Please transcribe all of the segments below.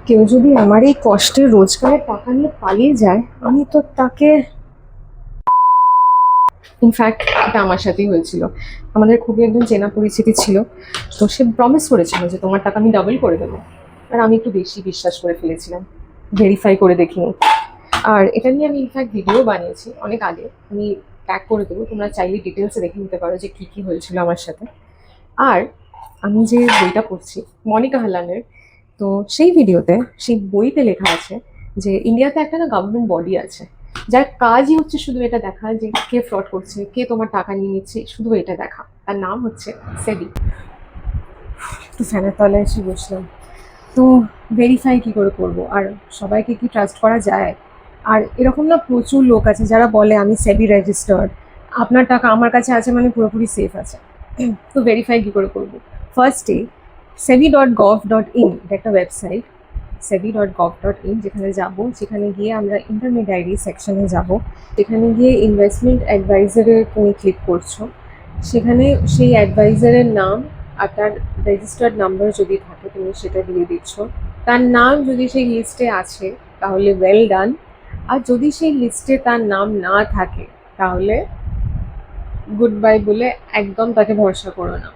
কেউ যদি আমার এই কষ্টের রোজগারের টাকা নিয়ে পালিয়ে যায়, আমি তো তাকে, ইনফ্যাক্ট এটা আমার সাথেই হয়েছিল। আমাদের খুবই একজন চেনা পরিচিতি ছিল। তো সে প্রমিস করেছিল যে তোমার টাকা আমি ডাবল করে দেবো। আর আমি একটু বেশি বিশ্বাস করে ফেলেছিলাম, ভেরিফাই করে দেখিনি। আর এটা নিয়ে আমি ইনফ্যাক্ট ভিডিও বানিয়েছি অনেক আগে, আমি ট্যাগ করে দেবো, তোমরা চাইলে ডিটেলসে দেখে নিতে পারো যে কী কী হয়েছিল আমার সাথে। আর আমি যে বইটা পড়ছি মনিকা হেলানের, তো সেই ভিডিওতে, সেই বইতে লেখা আছে যে ইন্ডিয়াতে একটা না গভর্নমেন্ট বডি আছে যার কাজই হচ্ছে শুধু এটা দেখা যে কে ফ্রড করছে, কে তোমার টাকা নিয়ে নিচ্ছে, শুধু এটা দেখা। তার নাম হচ্ছে সেবি। একটু ফ্যানের তলায় এসে বসলাম। তো ভেরিফাই কী করে করব, আর সবাইকে কি ট্রাস্ট করা যায়? আর এরকম না প্রচুর লোক আছে যারা বলে আমি সেবি রেজিস্টার্ড, আপনার টাকা আমার কাছে আছে মানে পুরোপুরি সেফ আছে। তো ভেরিফাই কী করে করব? ফার্স্টে sebi.gov.in এটা একটা ওয়েবসাইট, sebi.gov.in, যেখানে যাব, যেখানে গিয়ে আমরা ইন্টারমিডিয়ারি সেকশনে যাব। সেখানে গিয়ে ইনভেস্টমেন্ট অ্যাডভাইজারে তুমি ক্লিক করছো। সেখানে সেই অ্যাডভাইজারের নাম আর তার রেজিস্টার্ড নাম্বার যদি থাকে তুমি সেটা দিয়ে দিচ্ছ। তার নাম যদি সেই লিস্টে আছে তাহলে ওয়েল ডান, আর যদি সেই লিস্টে তার নাম না থাকে তাহলে গুড বাই বলে একদম তাকে ভরসা করো না।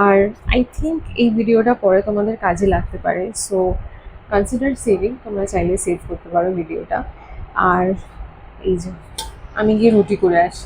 আর আই থিঙ্ক এই ভিডিওটা পরে তোমাদের কাজে লাগতে পারে, সো কনসিডার সেভিং, তোমরা চাইলে সেভ করতে পারো ভিডিওটা। আর এই যে আমি গিয়ে রুটি করে আসি।